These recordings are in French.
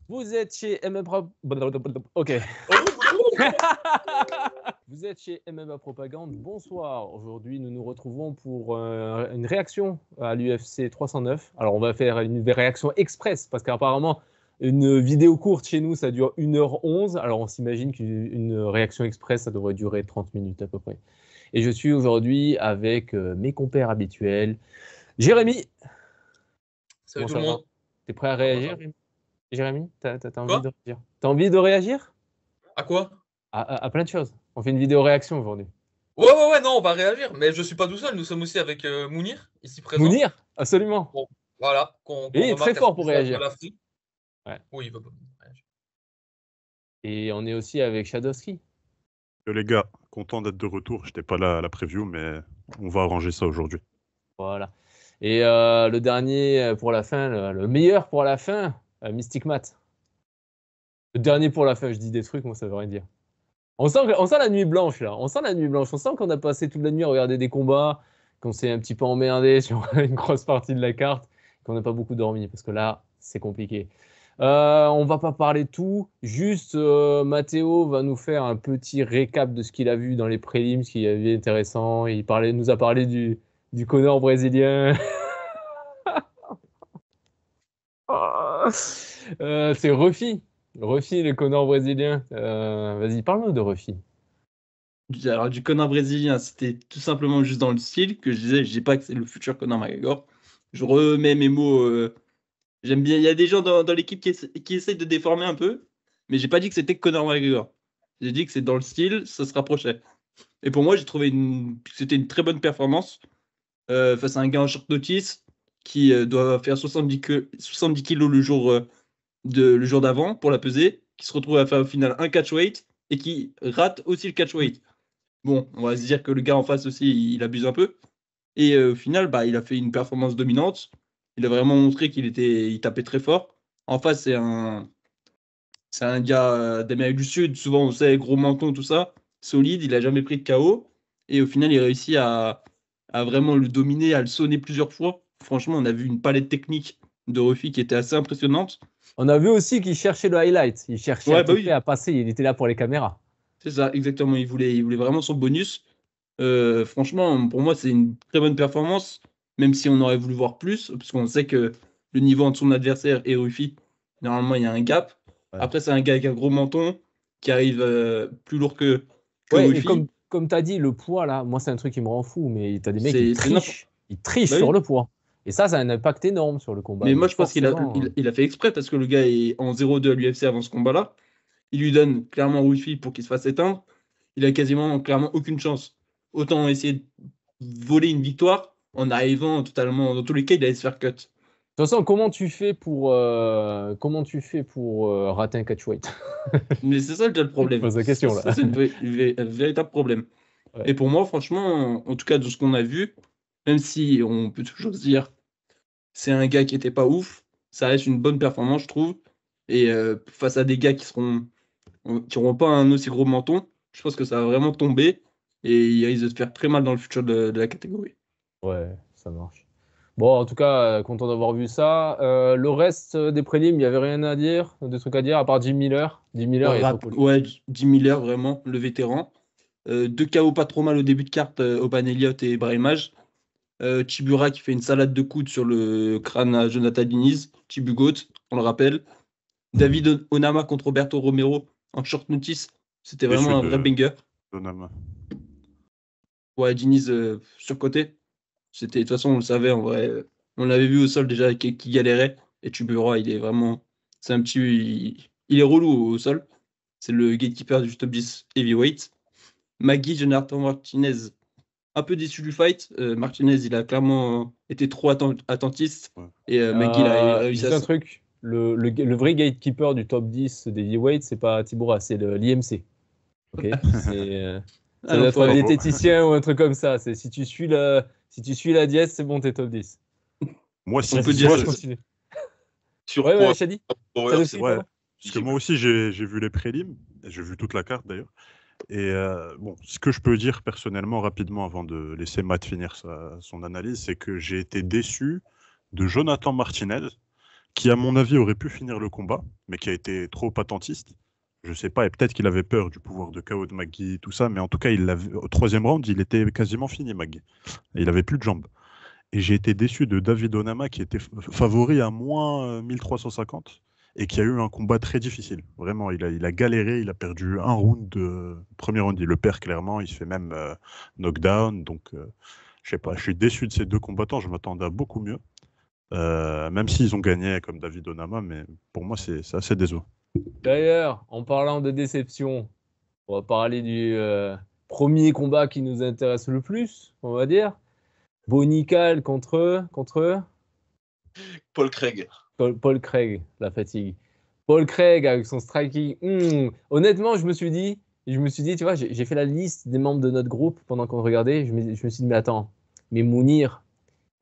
Vous êtes chez MMA Ok. Vous êtes chez MMA Propagande. Bonsoir. Aujourd'hui, nous nous retrouvons pour une réaction à l'UFC 309. Alors, on va faire une réaction express parce qu'apparemment, une vidéo courte chez nous, ça dure 1h11. Alors, on s'imagine qu'une réaction express, ça devrait durer 30 minutes à peu près. Et je suis aujourd'hui avec mes compères habituels. Jérémy. Salut tout le monde. T'es prêt à réagir, Jérémy? T'as envie de réagir? T'as envie de réagir? À quoi? À plein de choses. On fait une vidéo réaction aujourd'hui. Ouais, non, on va réagir. Mais je suis pas tout seul, nous sommes aussi avec Mounir, ici présent. Mounir, absolument. Bon, voilà, Il est très fort pour réagir. Ouais. Oui, il va pas réagir. Et on est aussi avec Shadowski. Les gars, content d'être de retour. J'étais pas là à la preview, mais on va arranger ça aujourd'hui. Voilà. Et le dernier pour la fin, le meilleur pour la fin, Mystic Matt. Le dernier pour la fin, je dis des trucs, moi ça veut rien dire. On sent la nuit blanche là. On sent la nuit blanche. On sent qu'on a passé toute la nuit à regarder des combats, qu'on s'est un petit peu emmerdé sur une grosse partie de la carte, qu'on n'a pas beaucoup dormi parce que là, c'est compliqué. On va pas parler de tout. Juste, Mathéo va nous faire un petit récap de ce qu'il a vu dans les prélims, ce qu'il a vu intéressant. Il nous a parlé du Conor brésilien. C'est Ruffy. Ruffy, le Conor brésilien. Vas-y, parle-nous de Ruffy. Alors, du Conor brésilien, c'était tout simplement juste dans le style que je disais, je dis pas que c'est le futur Conor McGregor. Je remets mes mots. J'aime bien. Il y a des gens dans l'équipe qui essayent de déformer un peu, mais j'ai pas dit que c'était Conor McGregor. J'ai dit que c'est dans le style, ça se rapprochait. Et pour moi, j'ai trouvé que c'était une très bonne performance face à un gars en short notice qui doit faire 70 kilos le jour d'avant pour la peser, qui se retrouve à faire au final un catchweight et qui rate aussi le catchweight. Bon, on va se dire que le gars en face aussi, il abuse un peu. Et au final, il a fait une performance dominante. Il a vraiment montré il tapait très fort. En face, c'est un gars d'Amérique du Sud. Souvent, on sait, gros menton, tout ça. Solide, il a jamais pris de KO. Et au final, il réussit à vraiment le dominer, à le sonner plusieurs fois. Franchement, on a vu une palette technique de Ruffy qui était assez impressionnante. On a vu aussi qu'il cherchait le highlight. Il cherchait à passer. Il était là pour les caméras. C'est ça, exactement. Il voulait vraiment son bonus. Franchement, pour moi, c'est une très bonne performance, même si on aurait voulu voir plus, parce qu'on sait que le niveau entre son adversaire et Ruffy, normalement, il y a un gap. Ouais. Après, c'est un gars avec un gros menton qui arrive plus lourd que Ruffy. Et comme tu as dit, le poids, là, moi, c'est un truc qui me rend fou, mais tu as des mecs qui trichent. Ils trichent sur le poids. Et ça a un impact énorme sur le combat. Mais moi, je pense qu'il a fait exprès, parce que le gars est en 0-2 à l'UFC avant ce combat-là. Il lui donne clairement Ruffy pour qu'il se fasse éteindre. Il a clairement aucune chance. Autant essayer de voler une victoire en arrivant totalement. Dans tous les cas, il allait se faire cut. De toute façon, comment tu fais pour rater un catchweight? Mais c'est ça le problème. Je pose la question, là. C'est un véritable problème. Ouais. Et pour moi, franchement, en tout cas, de ce qu'on a vu, même si on peut toujours se dire c'est un gars qui était pas ouf, ça reste une bonne performance, je trouve. Et face à des gars qui n'auront pas un aussi gros menton, je pense que ça va vraiment tomber et il risque de se faire très mal dans le futur de la catégorie. Ouais, ça marche. Bon, en tout cas, content d'avoir vu ça. Le reste des prélims, il n'y avait rien à dire, des trucs à dire, à part Jim Miller. Jim Miller, il est trop cool. Ouais, Jim Miller, vraiment, le vétéran. 2 KO pas trop mal au début de carte, Oban Elliott et Brahim Maj. Tibura qui fait une salade de coude sur le crâne à Jonathan Diniz. Tibugot, on le rappelle. David Onama contre Roberto Romero en short notice. C'était vraiment un vrai banger. Onama. Ouais, Diniz surcoté. De toute façon, on le savait en vrai. On l'avait vu au sol déjà qui galérait. Et Tibura, il est vraiment. C'est un petit. Il est relou au sol. C'est le gatekeeper du top 10 heavyweight. Maggie Jonathan Martinez, un peu déçu du fight. Martinez, il a clairement été trop attentiste. Ouais. Et Maggie, il a réussi à. Un truc. Le vrai gatekeeper du top 10 des heavyweight, c'est pas Tibura, c'est l'IMC. Ok. Ça doit être un diététicien ou un truc comme ça. Si tu suis la diète, c'est bon, t'es top 10. Moi, si on peut dire je continue. Ouais, Shadi. Parce que moi aussi, j'ai vu les prélims. J'ai vu toute la carte d'ailleurs. Et bon, ce que je peux dire personnellement, rapidement, avant de laisser Matt finir son analyse, c'est que j'ai été déçu de Jonathan Martinez, qui, à mon avis, aurait pu finir le combat, mais qui a été trop attentiste. Je sais pas, et peut-être qu'il avait peur du pouvoir de KO de Magui, tout ça, mais en tout cas, au troisième round, il était quasiment fini, Magui. Et il avait plus de jambes. Et j'ai été déçu de David Onama, qui était favori à moins 1350, et qui a eu un combat très difficile. Vraiment, il a galéré, il a perdu un round premier round, il le perd clairement, il se fait même knockdown. Donc, je sais pas, je suis déçu de ces deux combattants, je m'attendais à beaucoup mieux. Même s'ils ont gagné comme David Onama, mais pour moi, c'est assez décevant. D'ailleurs, en parlant de déception, on va parler du premier combat qui nous intéresse le plus, on va dire. Bonical contre Paul Craig. Paul Craig, la fatigue. Paul Craig avec son striking. Honnêtement, je me suis dit, tu vois, j'ai fait la liste des membres de notre groupe pendant qu'on regardait. Je me suis dit, mais attends, mais Mounir,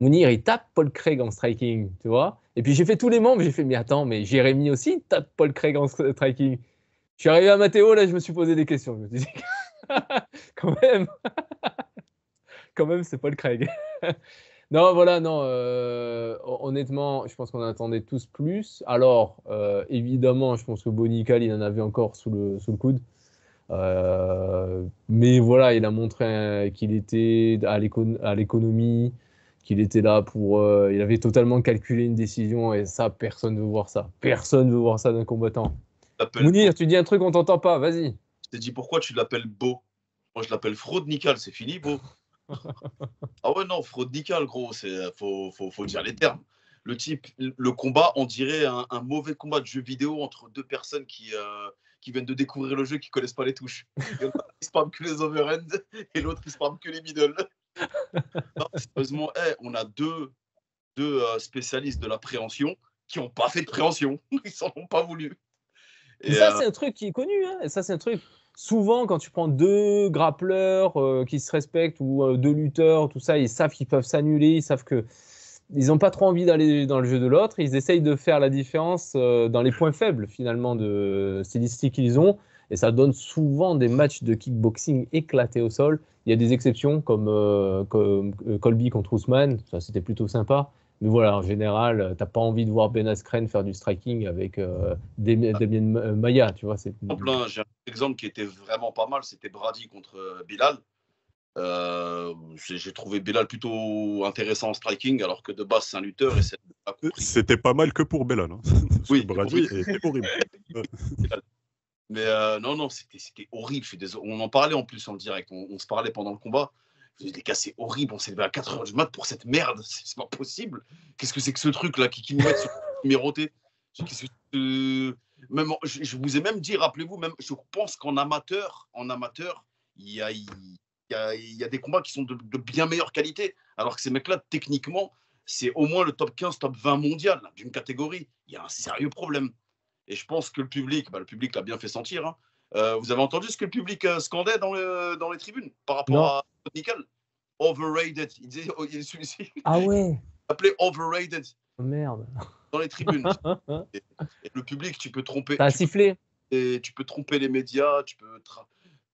il tape Paul Craig en striking, tu vois. Et puis j'ai fait tous les membres, j'ai fait, mais attends, mais Jérémy aussi tape Paul Craig en striking. Je suis arrivé à Mathéo, là, je me suis posé des questions. Je me suis dit, quand même, c'est Paul Craig. Non, voilà, non. Honnêtement, je pense qu'on en attendait tous plus. Alors, évidemment, je pense que Bonical, il en avait encore sous le coude. Mais voilà, il a montré qu'il était à l'économie, qu'il était là pour. Il avait totalement calculé une décision et ça, personne ne veut voir ça. Personne ne veut voir ça d'un combattant. Mounir, tu dis un truc, on t'entend pas, vas-y. Je t'ai dit pourquoi tu l'appelles Beau. Moi, je l'appelle Fraude Nickel, c'est fini, Beau. Ah ouais, non, Fraude Nickel, gros, faut dire les termes. Le combat, on dirait un mauvais combat de jeu vidéo entre deux personnes qui viennent de découvrir le jeu, qui connaissent pas les touches. Il y en a qui spamment que les overhands et l'autre qui spamment que les middle. Non, sérieusement, on a deux spécialistes de la préhension qui n'ont pas fait de préhension. Ils s'en ont pas voulu. Et ça, c'est un truc qui est connu. Hein. Et ça, c'est un truc. Souvent, quand tu prends deux grappleurs qui se respectent ou deux lutteurs, tout ça, ils savent qu'ils peuvent s'annuler, ils savent qu'ils n'ont pas trop envie d'aller dans le jeu de l'autre. Ils essayent de faire la différence dans les points faibles, finalement, stylistiques qu'ils ont. Et ça donne souvent des matchs de kickboxing éclatés au sol. Il y a des exceptions comme Colby contre Ousmane. Ça, c'était plutôt sympa. Mais voilà, en général, t'as pas envie de voir Ben Askren faire du striking avec Damien Maia, tu vois. J'ai un exemple qui était vraiment pas mal, c'était Brady contre Bilal. J'ai trouvé Bilal plutôt intéressant en striking, alors que de base, c'est un lutteur. C'était pas mal que pour Bilal. Hein. Oui, Brady était horrible. Mais non, c'était horrible. Je suis désolé. On en parlait en plus en direct. On se parlait pendant le combat. Je me dis, les gars, c'est horrible. On s'est levé à 4h du mat pour cette merde. C'est pas possible. Qu'est-ce que c'est que ce truc-là qui nous met sur numéroté? Même, je vous ai même dit, rappelez-vous, même, je pense qu'en amateur, il y a des combats qui sont de bien meilleure qualité. Alors que ces mecs-là, techniquement, c'est au moins le top 15, top 20 mondial d'une catégorie. Il y a un sérieux problème. Et je pense que le public l'a bien fait sentir. Hein. Vous avez entendu ce que le public scandait dans les tribunes par rapport à Nickel? Overrated. Il disait, celui-ci. Ah ouais. Appelé overrated. Oh merde. Dans les tribunes. et le public, tu peux tromper. T'as sifflé. Et tu peux tromper les médias, tu peux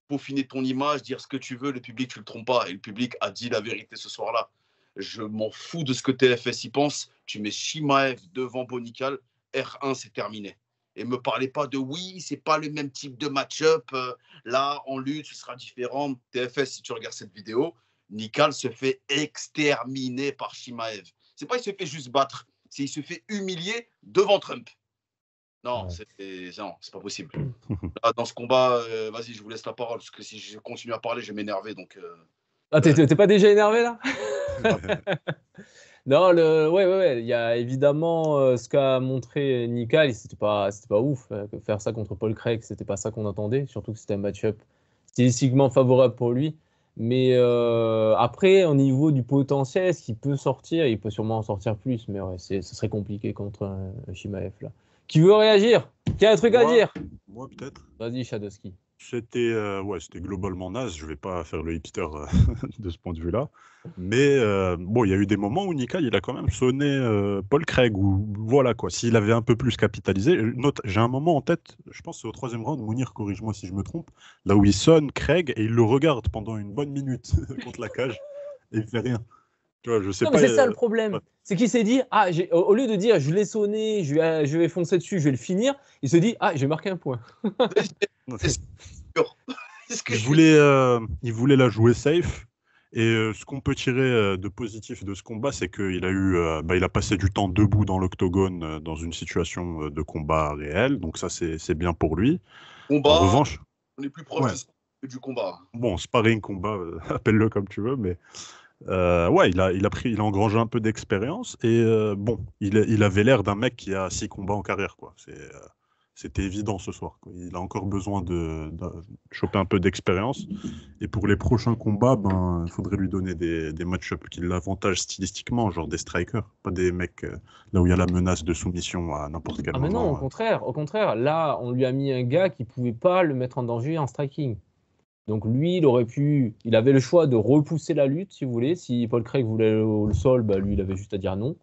peaufiner ton image, dire ce que tu veux. Le public, tu le trompes pas. Et le public a dit la vérité ce soir-là. Je m'en fous de ce que TFS y pense. Tu mets Chimaev devant Bonical. R1, c'est terminé. Et me parlez pas de oui, c'est pas le même type de match-up. Là, en lutte, ce sera différent. TFS, si tu regardes cette vidéo, Nickel se fait exterminer par Chimaev. C'est pas il se fait juste battre, c'est il se fait humilier devant Trump. Non, ouais. C'est pas possible. Là, dans ce combat, vas-y, je vous laisse la parole, parce que si je continue à parler, je vais m'énerver. Donc, Ah, t'es pas déjà énervé là? Non, ouais. Il y a évidemment ce qu'a montré Nickel, c'était pas ouf. Faire ça contre Paul Craig, c'était pas ça qu'on attendait. Surtout que c'était un match-up stylistiquement favorable pour lui. Mais après, au niveau du potentiel, est-ce qu'il peut sortir? Il peut sûrement en sortir plus, mais ouais, ce serait compliqué contre un Chimaev là. Qui veut réagir? Qui a un truc à dire? Moi, peut-être. Vas-y, Shadowski. C'était globalement naze. Je vais pas faire le hipster de ce point de vue-là. Mais bon, il y a eu des moments où Nickel, il a quand même sonné Paul Craig. Ou voilà quoi. S'il avait un peu plus capitalisé. J'ai un moment en tête, je pense que c'est au 3e round, Mounir, corrige-moi si je me trompe, là où il sonne Craig et il le regarde pendant une bonne minute contre la cage et il fait rien. Tu vois, je sais Non, pas. mais c'est ça le problème. ouais. C'est qu'il s'est dit, ah, au lieu de dire, je l'ai sonné, je vais foncer dessus, je vais le finir, il se dit, ah, j'ai marqué un point. C'est sûr. C'est ce que Il je voulait la jouer safe. Et ce qu'on peut tirer de positif de ce combat, c'est qu'il a il a passé du temps debout dans l'octogone dans une situation de combat réel. Donc ça, c'est bien pour lui. En combat, revanche, on est plus proche ouais. de ça que du combat. Bon, sparring, combat, appelle-le comme tu veux, mais ouais, il a engrangé un peu d'expérience et bon, il avait l'air d'un mec qui a 6 combats en carrière, quoi. C'était évident ce soir, quoi. Il a encore besoin de choper un peu d'expérience. Et pour les prochains combats, ben, il faudrait lui donner des match-ups qui l'avantagent stylistiquement, genre des strikers, pas des mecs là où il y a la menace de soumission à n'importe quel Ah, mais non, moment. au contraire, là, on lui a mis un gars qui pouvait pas le mettre en danger en striking. Donc lui, il avait le choix de repousser la lutte, si vous voulez. Si Paul Craig voulait le sol, bah, lui, il avait juste à dire non.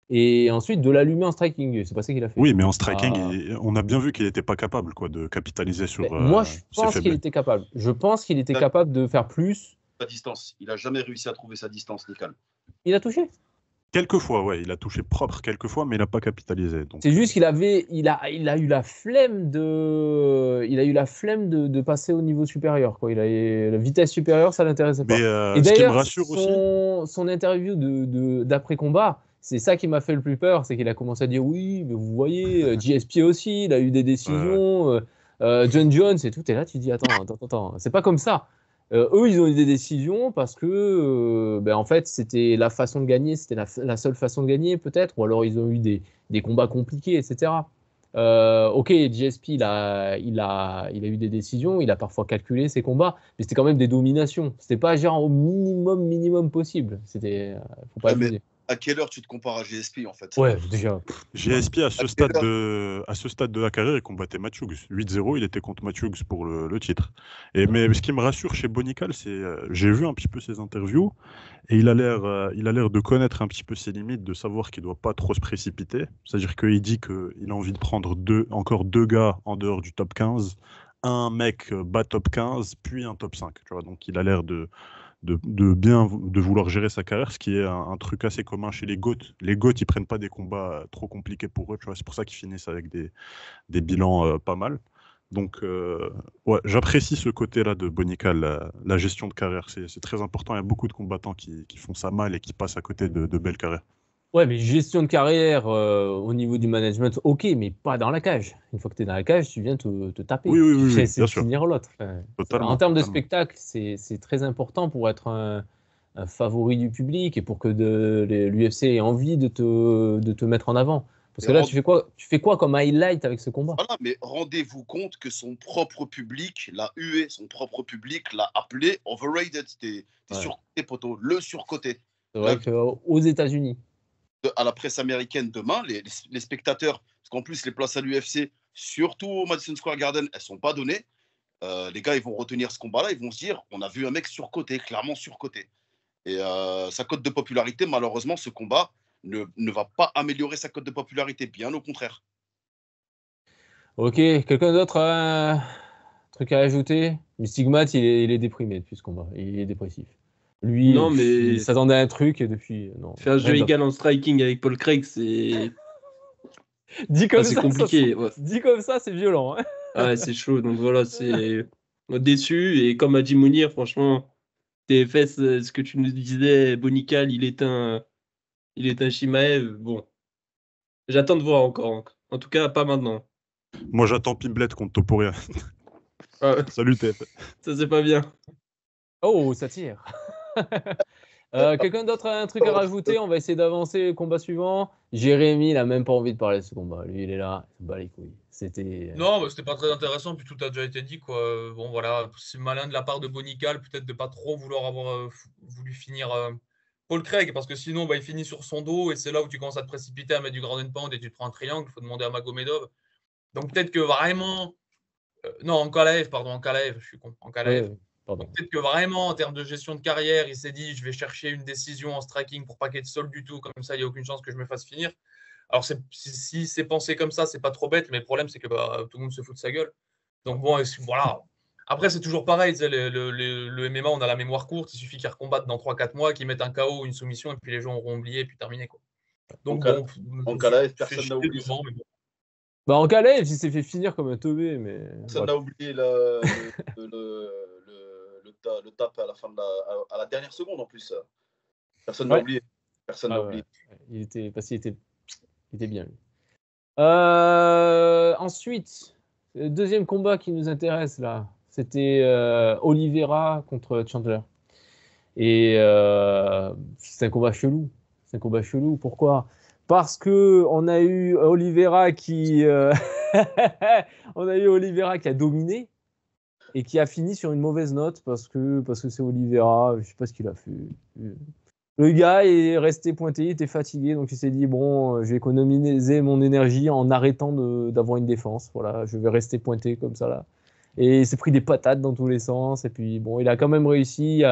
Et ensuite, de l'allumer en striking. C'est pas ça qu'il a fait. Oui, mais en striking, Ah. on a bien vu qu'il n'était pas capable, quoi, de capitaliser sur Moi, je ses pense qu'il faiblesses. était capable. Je pense qu'il était D'accord. capable de faire plus. Sa distance. Il n'a jamais réussi à trouver sa distance, Nical. Il a touché. Quelquefois, ouais, il a touché propre quelquefois, mais il n'a pas capitalisé. Donc, C'est juste qu'il il a eu la flemme de passer au niveau supérieur, quoi. La vitesse supérieure, ça l'intéressait pas. mais Et ce qui me d'ailleurs, rassure aussi, son interview d'après combat, c'est ça qui m'a fait le plus peur, c'est qu'il a commencé à dire oui, mais vous voyez, GSP aussi, il a eu des décisions, John Jones et tout. Et là, tu dis attends, c'est pas comme ça. Eux, ils ont eu des décisions parce que, en fait, c'était la façon de gagner, c'était la seule façon de gagner, peut-être, ou alors ils ont eu des combats compliqués, etc. Ok, GSP, il a eu des décisions, il a parfois calculé ses combats, mais c'était quand même des dominations. C'était pas genre au minimum possible. Faut pas Ouais, mais abuser. à quelle heure tu te compares à GSP, en fait? Ouais, déjà. GSP, à ce À stade quelle de la carrière, il combattait Matthews. 8-0, il était contre Matthews pour le titre. Mais ce qui me rassure chez Bonical, c'est j'ai vu un petit peu ses interviews et il a l'air de connaître un petit peu ses limites, de savoir qu'il ne doit pas trop se précipiter. C'est-à-dire qu'il dit qu'il a envie de prendre encore 2 gars en dehors du top 15, un mec bas top 15, puis un top 5. Tu vois, donc il a l'air de vouloir gérer sa carrière, ce qui est un truc assez commun chez les GOAT. Les GOAT, ils prennent pas des combats trop compliqués pour eux, tu vois, c'est pour ça qu'ils finissent avec des bilans pas mal. Donc, ouais, j'apprécie ce côté-là de Bonical, la gestion de carrière, c'est très important. Il y a beaucoup de combattants qui font ça mal et qui passent à côté de belles carrières. Ouais, mais gestion de carrière au niveau du management, ok, mais pas dans la cage. Une fois que tu es dans la cage, tu viens te taper. Oui, Tu bien essaies de sûr. finir l'autre. Totalement, En termes de totalement. spectacle, c'est très important pour être un favori du public et pour que l'UFC ait envie de te mettre en avant. Parce Et que là, rend- tu fais quoi comme highlight avec ce combat? Voilà, mais rendez-vous compte que son propre public l'a hué, son propre public l'a appelé overrated. T'es Ouais. surcoté, poteau, le surcoté. C'est vrai qu'aux États-Unis, À la presse américaine demain, les spectateurs, parce qu'en plus, les places à l'UFC, surtout au Madison Square Garden, elles ne sont pas données. Les gars, ils vont retenir ce combat-là, ils vont se dire, on a vu un mec surcoté, clairement surcoté. Et sa cote de popularité, malheureusement, ce combat ne va pas améliorer sa cote de popularité, bien au contraire. ok, quelqu'un d'autre a un truc à ajouter? Mystic Matt, il est déprimé depuis ce combat. Il est dépressif. Lui, Non, mais il s'attendait à un truc et depuis, non. faire jeu rien d'autre. égal en striking avec Paul Craig, c'est Dit comme c'est ça, compliqué. Ouais. dit comme ça, c'est violent, hein. Ouais, c'est chaud. Donc voilà, c'est déçu. Et comme a dit Mounir, franchement, TFS, ce que tu nous disais, Bonical, il est un Shimaev. Bon, j'attends de voir encore. En tout cas, pas maintenant. Moi, j'attends Pimblet contre Topuria. Ah, Salut, TF. ça, c'est pas bien. Oh, ça tire. Quelqu'un d'autre a un truc à rajouter? On va essayer d'avancer. Combat suivant. Jérémy, il a même pas envie de parler de ce combat. Lui, il est là, il se bat les couilles. C'était. Non, bah, c'était pas très intéressant, puis tout a déjà été dit, quoi. Bon, voilà, c'est malin de la part de Bonical, peut-être de pas trop vouloir avoir voulu finir Paul Craig, parce que sinon, bah, il finit sur son dos, et c'est là où tu commences à te précipiter, à mettre du ground and pound, et tu te prends un triangle, il faut demander à Magomedov. Donc peut-être que vraiment... non, en Kalaev, pardon, en Kalaev, je suis con, en Kalaev. Pardon. Donc peut-être que vraiment, en termes de gestion de carrière, il s'est dit, je vais chercher une décision en striking pour pas qu'il y ait de sol du tout, comme ça, il n'y a aucune chance que je me fasse finir. Alors, si c'est pensé comme ça, c'est pas trop bête, mais le problème, c'est que tout le monde se fout de sa gueule. Donc, bon, voilà. Après, c'est toujours pareil. Le MMA, on a la mémoire courte. Il suffit qu'ils recombattent dans 3-4 mois, qu'ils mettent un KO, une soumission, et puis les gens auront oublié, et puis terminé, quoi. Donc, En bon, en je Kalaev, fais personne chier n'a oublié ça. devant, mais bon. Bah, en Calais, il s'est fait finir comme un teubé, mais. Personne n'a oublié le tap à la fin à la dernière seconde en plus. Personne n'a Ouais. oublié. Personne Ah n'a ouais. oublié. Parce qu'il était bien. Lui. Ensuite, le deuxième combat qui nous intéresse là, c'était Oliveira contre Chandler. Et c'est un combat chelou. C'est un combat chelou. Pourquoi? Parce que on a eu Oliveira qui on a eu Oliveira qui a dominé et qui a fini sur une mauvaise note parce que c'est Oliveira. Je sais pas ce qu'il a fait. Le gars est resté pointé, il était fatigué, donc il s'est dit bon, je vais économiser mon énergie en arrêtant d'avoir une défense. Voilà, je vais rester pointé comme ça là. Et il s'est pris des patates dans tous les sens. Et puis bon, il a quand même réussi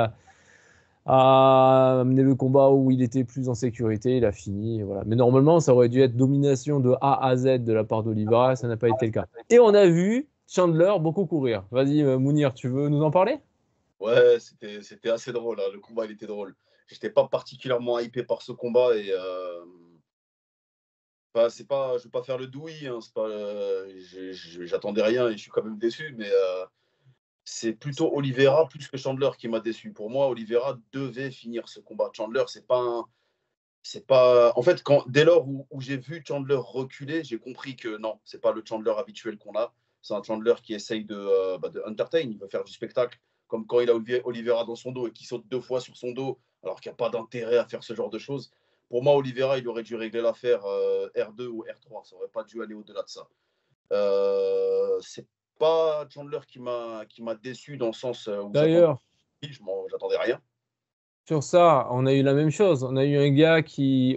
à amener le combat où il était plus en sécurité. Il a fini, et voilà. Mais normalement, ça aurait dû être domination de A à Z de la part d'Oliveira. Ça n'a pas été le cas. Et on a vu Chandler beaucoup courir. Vas-y, Mounir, tu veux nous en parler? Ouais, c'était assez drôle. Hein. Le combat, il était drôle. J'étais pas particulièrement hypé par ce combat et c'est pas, je vais pas faire le douille. Hein, c'est pas, j'attendais rien et je suis quand même déçu. Mais c'est plutôt Oliveira plus que Chandler qui m'a déçu. Pour moi, Oliveira devait finir ce combat. Chandler, c'est pas. En fait, dès lors où j'ai vu Chandler reculer, j'ai compris que non, c'est pas le Chandler habituel qu'on a. C'est un Chandler qui essaye de entertain. Il veut faire du spectacle, comme quand il a Oliveira dans son dos et qui saute 2 fois sur son dos, alors qu'il n'y a pas d'intérêt à faire ce genre de choses. Pour moi, Oliveira, il aurait dû régler l'affaire R2 ou R3. Ça aurait pas dû aller au-delà de ça. C'est pas Chandler qui m'a déçu dans le sens où D'ailleurs, j'attendais rien. sur ça, on a eu la même chose. On a eu un gars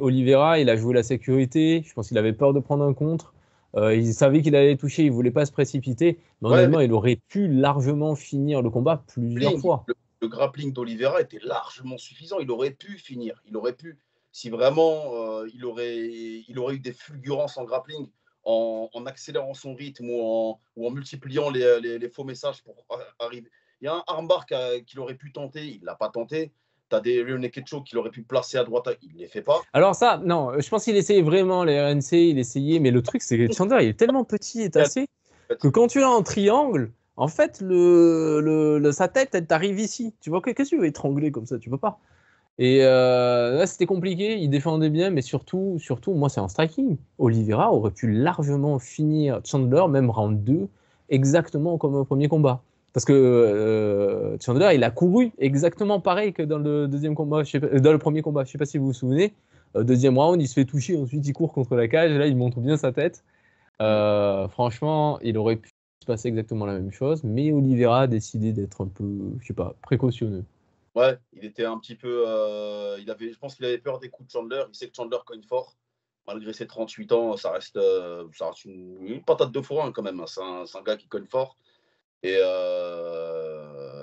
Oliveira, il a joué la sécurité. Je pense qu'il avait peur de prendre un contre. Il savait qu'il allait toucher, il voulait pas se précipiter. Mais Ouais, honnêtement, il aurait pu largement finir le combat plusieurs fois. Le grappling d'Oliveira était largement suffisant. Il aurait pu finir. Il aurait pu. Si vraiment il aurait eu des fulgurances en grappling, en accélérant son rythme ou en multipliant les faux messages pour arriver. Il y a un armbar qu'il aurait pu tenter, il ne l'a pas tenté. Tu as des Leonekecho qu'il aurait pu placer à droite, il ne les fait pas. Alors ça, non, je pense qu'il essayait vraiment les RNC, il essayait, mais le truc c'est que Chandler il est tellement petit et tassé que quand tu l'as en triangle, en fait sa tête elle t'arrive ici. Tu vois, qu'est-ce que tu veux étrangler comme ça? Tu peux pas. Et là c'était compliqué, il défendait bien, mais surtout moi c'est en striking. Oliveira aurait pu largement finir Chandler, même round 2, exactement comme au premier combat. Parce que Chandler, il a couru exactement pareil que dans le deuxième combat, dans le premier combat. Je ne sais pas si vous vous souvenez. Deuxième round, il se fait toucher, ensuite il court contre la cage. Et là, il montre bien sa tête. Franchement, il aurait pu se passer exactement la même chose, mais Oliveira a décidé d'être un peu, je sais pas, précautionneux. Ouais, il était un petit peu. Je pense qu'il avait peur des coups de Chandler. Il sait que Chandler cogne fort. Malgré ses 38 ans, ça reste une patate de forain quand même. Hein. C'est un gars qui cogne fort. Et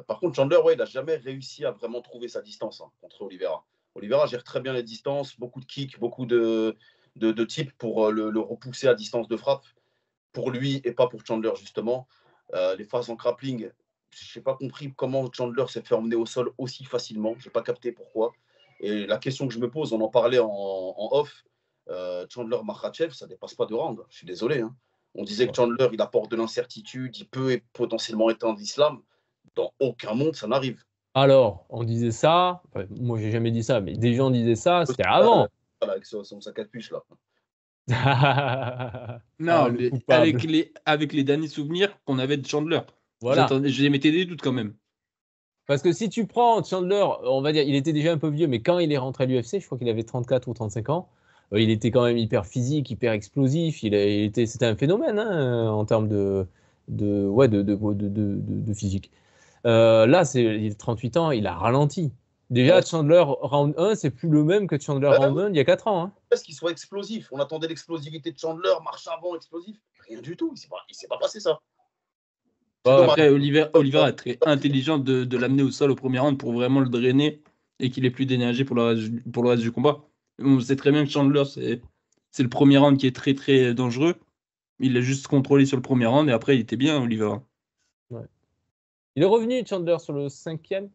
par contre, Chandler, ouais, il n'a jamais réussi à vraiment trouver sa distance contre Oliveira. Oliveira gère très bien les distances, beaucoup de kicks, beaucoup de types pour le repousser à distance de frappe, pour lui et pas pour Chandler, justement. Les phases en grappling, je n'ai pas compris comment Chandler s'est fait emmener au sol aussi facilement. Je n'ai pas capté pourquoi. Et la question que je me pose, on en parlait en off, Chandler Makhachev, ça ne dépasse pas de round. Je suis désolé. Hein. On disait que Chandler, il apporte de l'incertitude, il peut potentiellement éteindre l'islam. Dans aucun monde, ça n'arrive. Alors, on disait ça, enfin, moi j'ai jamais dit ça, mais des gens disaient ça, c'était avant. Voilà, avec son sac à puce, là. Non, mais avec les derniers souvenirs qu'on avait de Chandler. Voilà. Je mettais des doutes quand même. Parce que si tu prends Chandler, on va dire, il était déjà un peu vieux, mais quand il est rentré à l'UFC, je crois qu'il avait 34 ou 35 ans, il était quand même hyper physique, hyper explosif. C'était un phénomène en termes de physique. Là, il a 38 ans, il a ralenti. Déjà, Chandler round 1, c'est plus le même que Chandler round 1 il y a 4 ans. Hein. Est-ce qu'il soit explosif? On attendait l'explosivité de Chandler, marche avant, explosif. Rien du tout, il ne s'est pas passé ça. Après, Oliveira est très intelligent de l'amener au sol au premier round pour vraiment le drainer et qu'il ait plus d'énergie pour le reste du combat. On sait très bien que Chandler, c'est le premier round qui est très très dangereux. Il l'a juste contrôlé sur le premier round et après il était bien, Oliveira. Ouais. Il est revenu, Chandler, sur le 5e.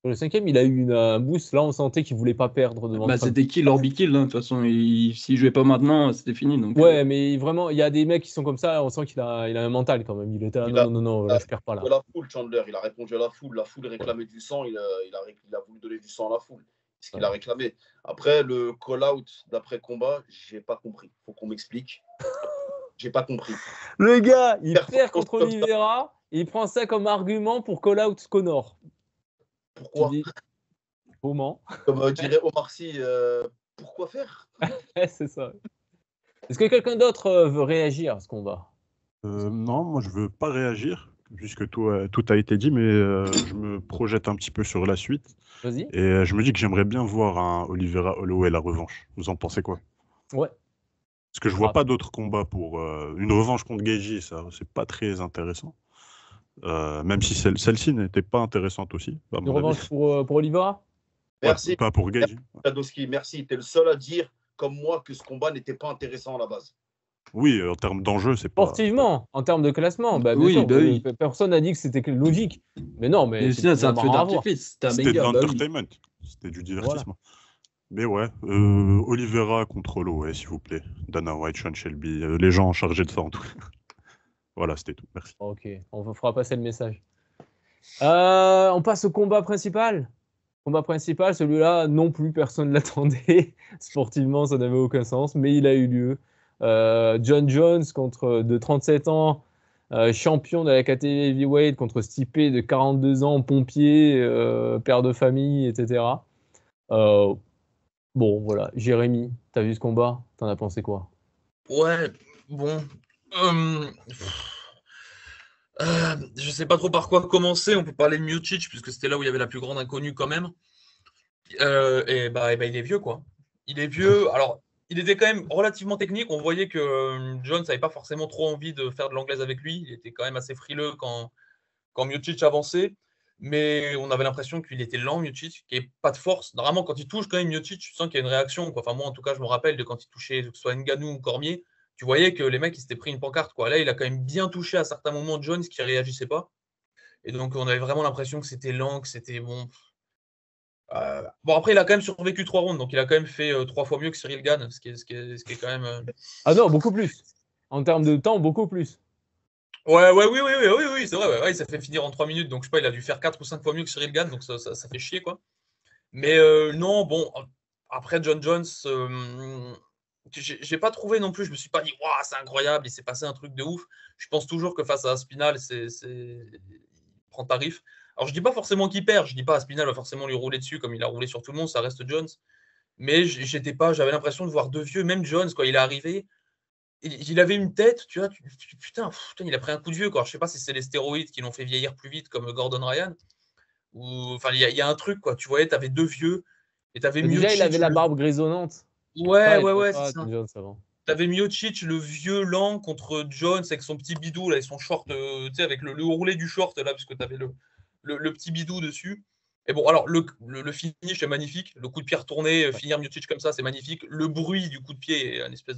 Sur le 5e, il a eu un boost. Là, on sentait qu'il voulait pas perdre devant Bah, Trump. c'était kill or be kill, hein. De toute façon, s'il jouait pas maintenant, c'était fini. Donc, Ouais, mais vraiment, il y a des mecs qui sont comme ça. On sent qu'il a un mental quand même. Il était là, Il non, a- non, non, non, là, je perds pas là. De la foule, Chandler, il a répondu à la foule. La foule réclamait du sang. Il a voulu donner du sang à la foule. C'est ce qu'il a réclamé. Après, le call-out d'après combat, j'ai pas compris. Faut qu'on m'explique. J'ai pas compris. Le gars, il Performance perd contre comme ça. Oliveira. Et il prend ça comme argument pour call out Connor. Pourquoi? Tu dis, comment? Comme dirait Omar Sy, pourquoi faire? Ouais, c'est ça. Est-ce que quelqu'un d'autre veut réagir à ce combat? Non, moi je veux pas réagir, puisque tout a été dit, mais je me projette un petit peu sur la suite. Vas-y. Et je me dis que j'aimerais bien voir un Oliveira Holloway la revanche. Vous en pensez quoi? Ouais. Parce que je vois pas d'autres combats pour une revanche contre Gaethje, ça c'est pas très intéressant. Même si celle-ci n'était pas intéressante aussi. À Une mon avis. revanche pour Oliveira? Merci, Ouais, pas pour Gaethje. Jadowski, merci. Tu es le seul à dire, comme moi, que ce combat n'était pas intéressant à la base. Oui, en termes d'enjeu, c'est pas. Sportivement, en termes de classement, bah, bien Oui, sûr, bah oui. personne n'a dit que c'était logique. Mais non, mais Et sinon, c'est un feu marrant à voir. d'artifice. C'était un C'était de banger. Bah oui. l'entertainment, c'était du divertissement. Mais ouais, Oliveira contre Holloway, s'il vous plaît. Dana White, Sean Shelby, les gens chargés de ça en tout. Voilà, c'était tout. Merci. Ok, on vous fera passer le message. On passe au combat principal. Combat principal, celui-là, non plus, personne ne l'attendait. Sportivement, ça n'avait aucun sens, mais il a eu lieu. John Jones de 37 ans, champion de la catégorie heavyweight contre Stipe de 42 ans, pompier, père de famille, etc. Bon, voilà. Jérémy, t'as vu ce combat? T'en as pensé quoi? Ouais, bon. Je sais pas trop par quoi commencer. On peut parler de Miocic, puisque c'était là où il y avait la plus grande inconnue quand même. Et bah, il est vieux, quoi. Il est vieux. Alors, il était quand même relativement technique. On voyait que Jones n'avait pas forcément trop envie de faire de l'anglaise avec lui. Il était quand même assez frileux quand Miocic avançait. Mais on avait l'impression qu'il était lent, Miocic, qu'il n'y ait pas de force. Normalement, quand il touche, quand même, Miocic, tu sens qu'il y a une réaction, quoi. Enfin, moi, en tout cas, je me rappelle de quand il touchait, que ce soit Ngannou ou Cormier, tu voyais que les mecs, ils s'étaient pris une pancarte, quoi. Là, il a quand même bien touché à certains moments Jones qui ne réagissait pas. Et donc, on avait vraiment l'impression que c'était lent, que c'était bon. Bon, après, il a quand même survécu 3 rounds, donc il a quand même fait 3 fois mieux que Cyril Gane, ce qui est quand même. Ah non, beaucoup plus. En termes de temps, beaucoup plus. Ouais, oui, c'est vrai. Ouais, il s'est fait finir en 3 minutes, donc je sais pas, il a dû faire 4 ou 5 fois mieux que Cyril Gane, donc ça fait chier, quoi. Mais non, bon, après John Jones, j'ai pas trouvé non plus, je me suis pas dit, waouh, c'est incroyable, il s'est passé un truc de ouf. Je pense toujours que face à Aspinall, il prend tarif. Alors, je dis pas forcément qu'il perd, je dis pas Aspinall va forcément lui rouler dessus comme il a roulé sur tout le monde, ça reste Jones. Mais j'avais l'impression de voir deux vieux, même Jones, quand il est arrivé, il avait une tête, tu vois, putain, il a pris un coup de vieux, quoi. Alors, je sais pas si c'est les stéroïdes qui l'ont fait vieillir plus vite comme Gordon Ryan, ou enfin, il y a un truc, quoi. Tu voyais, t'avais deux vieux, et t'avais Déjà, Miocic. il avait la barbe grisonnante. Ouais, c'est c'est ça. Jones avant. T'avais Miocic, le vieux lent, contre Jones avec son petit bidou là, et son short, tu sais, avec le roulé du short là, parce que t'avais le petit bidou dessus. Et bon, alors le finish est magnifique. Le coup de pied retourné, finir Miocic comme ça, c'est magnifique. Le bruit du coup de pied est une espèce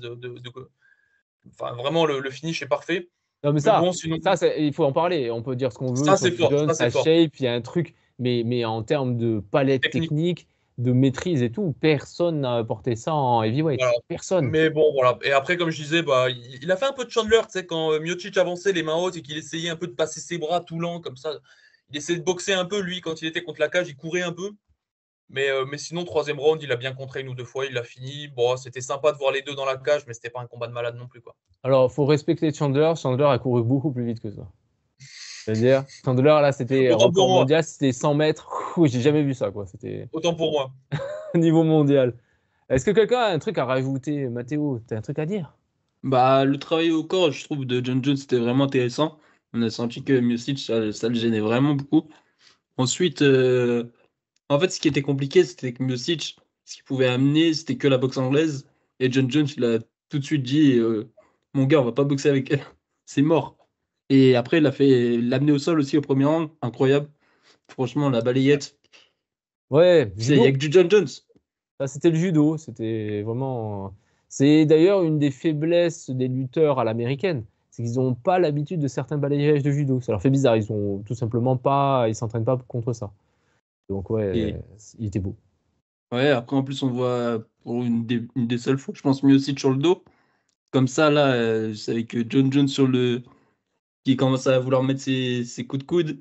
enfin, vraiment, le finish est parfait. Non, mais Mais ça, bon, sinon, il faut en parler. On peut dire ce qu'on veut ça sur c'est fort. Jones, Ça sa c'est fort. shape, il y a un truc. Mais en termes de palette Technique. technique, de maîtrise et tout, personne n'a apporté ça en heavyweight. Voilà. Personne. Mais bon, voilà. Et après, comme je disais, bah, il a fait un peu de Chandler, tu sais, quand Miocic avançait les mains hautes et qu'il essayait un peu de passer ses bras tout lent, comme ça. Il essayait de boxer un peu, lui, quand il était contre la cage, il courait un peu. Mais sinon, troisième round, il a bien contré une ou deux fois, il l'a fini. Bon, c'était sympa de voir les deux dans la cage, mais c'était pas un combat de malade non plus, quoi. Alors, il faut respecter Chandler. Chandler a couru beaucoup plus vite que ça. C'est-à-dire, Chandler, là, c'était Autant pour record moi. mondial, c'était 100 mètres. J'ai jamais vu ça, quoi. C'était Autant pour moi. niveau mondial. Est-ce que quelqu'un a un truc à rajouter? Mathéo, t'as un truc à dire? Bah, le travail au corps, je trouve, de John Jones, c'était vraiment intéressant. On a senti que Miocic, ça le gênait vraiment beaucoup. Ensuite, en fait, ce qui était compliqué, c'était que Miocic, ce qu'il pouvait amener, c'était que la boxe anglaise. Et John Jones, il a tout de suite dit, mon gars, on va pas boxer avec elle. C'est mort. Et après, il a fait l'amener au sol aussi au premier round. Incroyable. Franchement, la balayette. Ouais, Il judo. n'y a que du John Jones. Ça, c'était le judo. C'était vraiment. C'est d'ailleurs une des faiblesses des lutteurs à l'américaine. c'est qu'ils n'ont pas l'habitude de certains balayages de judo. Ça leur fait bizarre. Ils ont tout simplement pas, ils s'entraînent pas contre ça. Donc ouais, Et- il était beau. Ouais, après en plus on voit pour une des seules fois, je pense Miocic sur le dos. Comme ça, là, c'est avec John Jones qui commence à vouloir mettre ses coups de coude.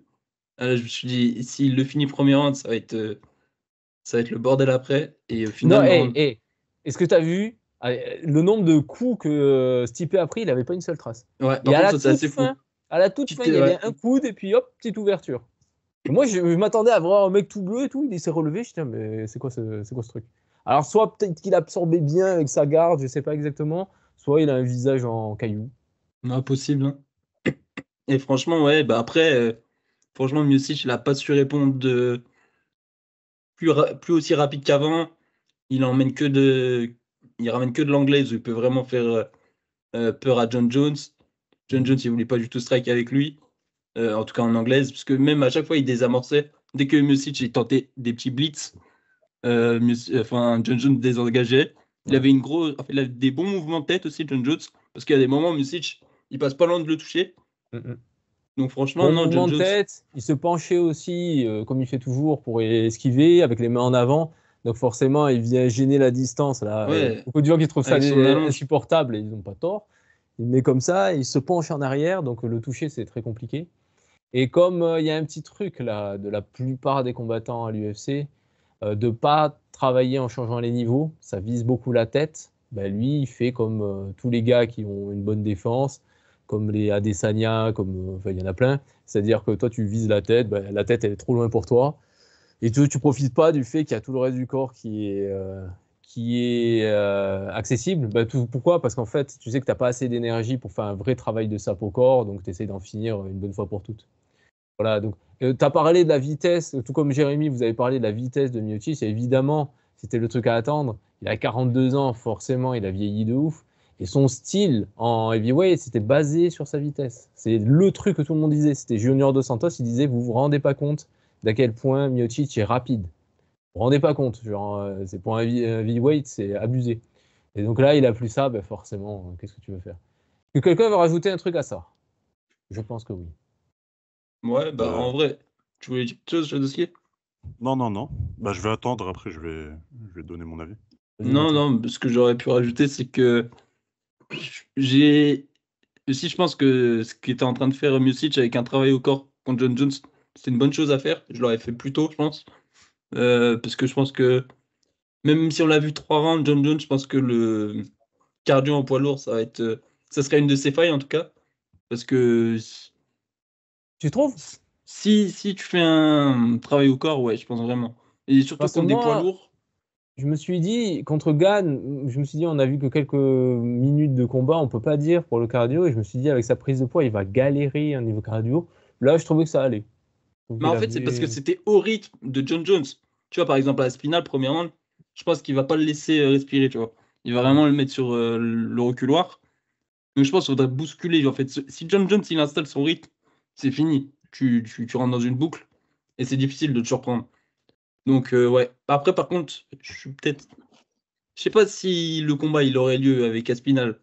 Je me suis dit, s'il le finit premier round, ça va être le bordel après. Et au Non, final, non. est-ce que tu as vu le nombre de coups que Stipe a pris, il n'avait pas une seule trace. Ouais, Et par contre, ça, c'est assez fou. à la toute fin, il y avait un coude et puis hop, petite ouverture. Et moi, je m'attendais à voir un mec tout bleu et tout. Il s'est relevé. Je dis, mais c'est quoi ce truc? Alors, soit peut-être qu'il absorbait bien avec sa garde, je sais pas exactement. Soit il a un visage en caillou. Non, impossible. Hein. Et franchement, ouais, bah après, franchement, Miocic, il a pas su répondre plus aussi rapide qu'avant. Il ramène que de l'anglaise où il peut vraiment faire peur à John Jones. John Jones, il voulait pas du tout strike avec lui, en tout cas en anglaise, parce que même à chaque fois, il désamorçait. Dès que Miocic il tentait des petits blitz, John Jones désengageait. Il avait il avait des bons mouvements de tête aussi, John Jones, parce qu'il y a des moments où Miocic, il passe pas loin de le toucher. Donc franchement, Bon non, mouvement John de Jones. tête, il se penchait aussi, comme il fait toujours, pour esquiver avec les mains en avant. Donc forcément, il vient gêner la distance. Là. Il y a Ouais, beaucoup de gens qui trouvent ça avec son allonge. insupportable et ils n'ont pas tort. Il met comme ça, il se penche en arrière, donc le toucher, c'est très compliqué. Et comme il y a un petit truc là, de la plupart des combattants à l'UFC, de ne pas travailler en changeant les niveaux, ça vise beaucoup la tête. Ben, lui, il fait comme tous les gars qui ont une bonne défense, comme les Adesanya, enfin, il y en a plein. C'est-à-dire que toi, tu vises la tête, ben, la tête, elle est trop loin pour toi. Et tu ne profites pas du fait qu'il y a tout le reste du corps qui est accessible. Ben, pourquoi? Parce qu'en fait, tu sais que tu n'as pas assez d'énergie pour faire un vrai travail de sape au corps, donc tu essaies d'en finir une bonne fois pour toutes. Voilà, donc tu as parlé de la vitesse, tout comme Jérémy, vous avez parlé de la vitesse de Miocic, et évidemment, c'était le truc à attendre. Il a 42 ans, forcément, il a vieilli de ouf. Et son style en heavyweight, c'était basé sur sa vitesse. C'est le truc que tout le monde disait. C'était Junior Dos Santos, il disait, vous vous rendez pas compte d'à quel point Miocic est rapide. Vous vous rendez pas compte. Genre, c'est pour un heavyweight, c'est abusé. Et donc là, il a plus ça, ben forcément, qu'est-ce que tu veux faire? Que quelqu'un veut rajouter un truc à ça? Je pense que oui. Ouais, bah en vrai, tu voulais dire quelque chose sur le dossier? Non. Bah, je vais attendre, après je vais donner mon avis. Vas-y, Non, Mathieu. non, ce que j'aurais pu rajouter, c'est que j'ai aussi, je pense que ce qu'était en train de faire Miocic avec un travail au corps contre John Jones, c'est une bonne chose à faire. Je l'aurais fait plus tôt, je pense. Parce que je pense que même si on l'a vu 3 rounds, John Jones, je pense que le cardio en poids lourd, ça serait une de ses failles en tout cas. Parce que Tu trouves? si tu fais un travail au corps, ouais, je pense vraiment. Et surtout Parce que contre des poids moi, lourds. je me suis dit, contre Gann, je me suis dit, on a vu que quelques minutes de combat, on peut pas dire pour le cardio. Et je me suis dit, avec sa prise de poids, il va galérer au niveau cardio. Là, je trouvais que ça allait. Je trouve Mais qu'il en fait, c'est parce que avait- c'était au rythme de John Jones. Tu vois, par exemple, à la spinal, premier round, je pense qu'il va pas le laisser respirer, tu vois. Il va vraiment le mettre sur le reculoir. Donc je pense qu'il faudrait bousculer. En fait, si John Jones, il installe son rythme, c'est fini. Tu rentres dans une boucle et c'est difficile de te surprendre. Donc, ouais. Après, par contre, je sais pas si le combat il aurait lieu avec Aspinal,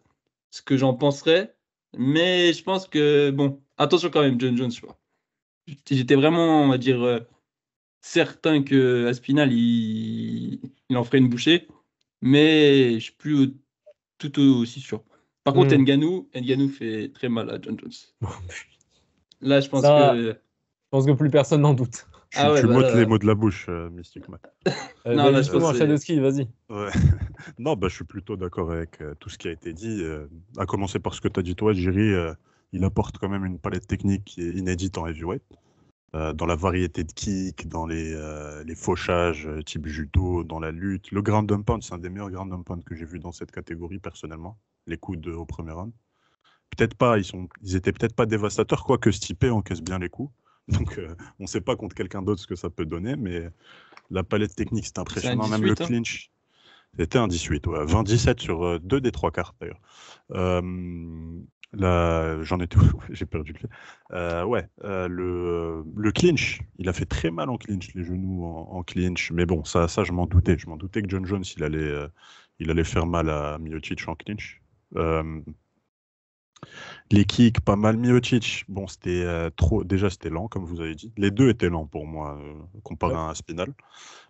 ce que j'en penserais, mais je pense que, bon, attention quand même, John Jones, tu vois. J'étais vraiment, on va dire, certain que Aspinal, il en ferait une bouchée, mais je suis plus tout aussi sûr. Par contre, Hmm. Ngannou fait très mal à John Jones. Là, je pense Ça, que. je pense que plus personne n'en doute. Tu, Ah ouais, tu bah m'ôtes les là. mots de la bouche, Mystic Mac. Non, Bah, là, je pense justement, que Shadowski, vas-y. Ouais. Non, bah, je suis plutôt d'accord avec tout ce qui a été dit. À commencer par ce que tu as dit toi, Jiri, il apporte quand même une palette technique qui est inédite en heavyweight. Dans la variété de kicks, dans les fauchages type judo, dans la lutte. Le ground and pound, c'est un des meilleurs ground and pound que j'ai vu dans cette catégorie, personnellement. Les coups au premier round. Peut-être pas, ils étaient peut-être pas dévastateurs, quoique Stipe encaisse bien les coups. Donc, on ne sait pas contre quelqu'un d'autre ce que ça peut donner, mais la palette technique, c'est c'est un impressionnant. Même le 18. Hein. clinch, c'était un 18, ouais. 20-17 sur 2 des 3 cartes, d'ailleurs. J'en étais où? J'ai perdu le fil. Le clinch, il a fait très mal en clinch, les genoux en clinch. Mais bon, ça je m'en doutais. Je m'en doutais que John Jones, il allait faire mal à Miocic en clinch. Les kicks, pas mal. Miocic, bon, c'était trop. Déjà, c'était lent, comme vous avez dit. Les deux étaient lents pour moi, comparé Ouais. à un Spinal.